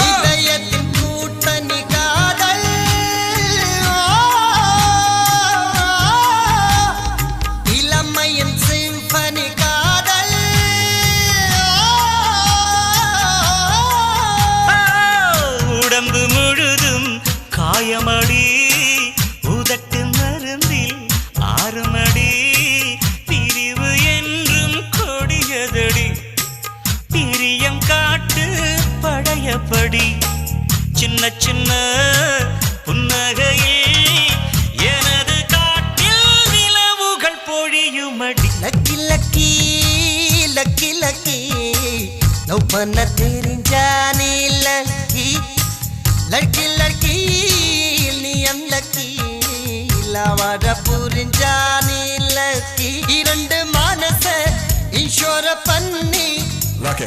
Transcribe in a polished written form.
இதயத்தின் கூட்டணி காதல் இளமையின் சிம்பனி காதல் உடம்பு முழுதும் காயமடி உதட்டு மருந்தில் ஆறுமடி பிரிவு என்றும் கொடியதடி பிரியம் காட்டு படையப்படி சின்ன சின்ன புன்னகையில் எனது காட்டில் நிலவுகள் பொழியுமடி lucky lucky lucky lucky love பண்ண தெரிஞ்சானே லக்கி லக்கி லக்கி நீ லக்கி லவட புரிஞ்சானே லக்கி இரண்டு மனச இன்ஷோர பண்ணி Lucky.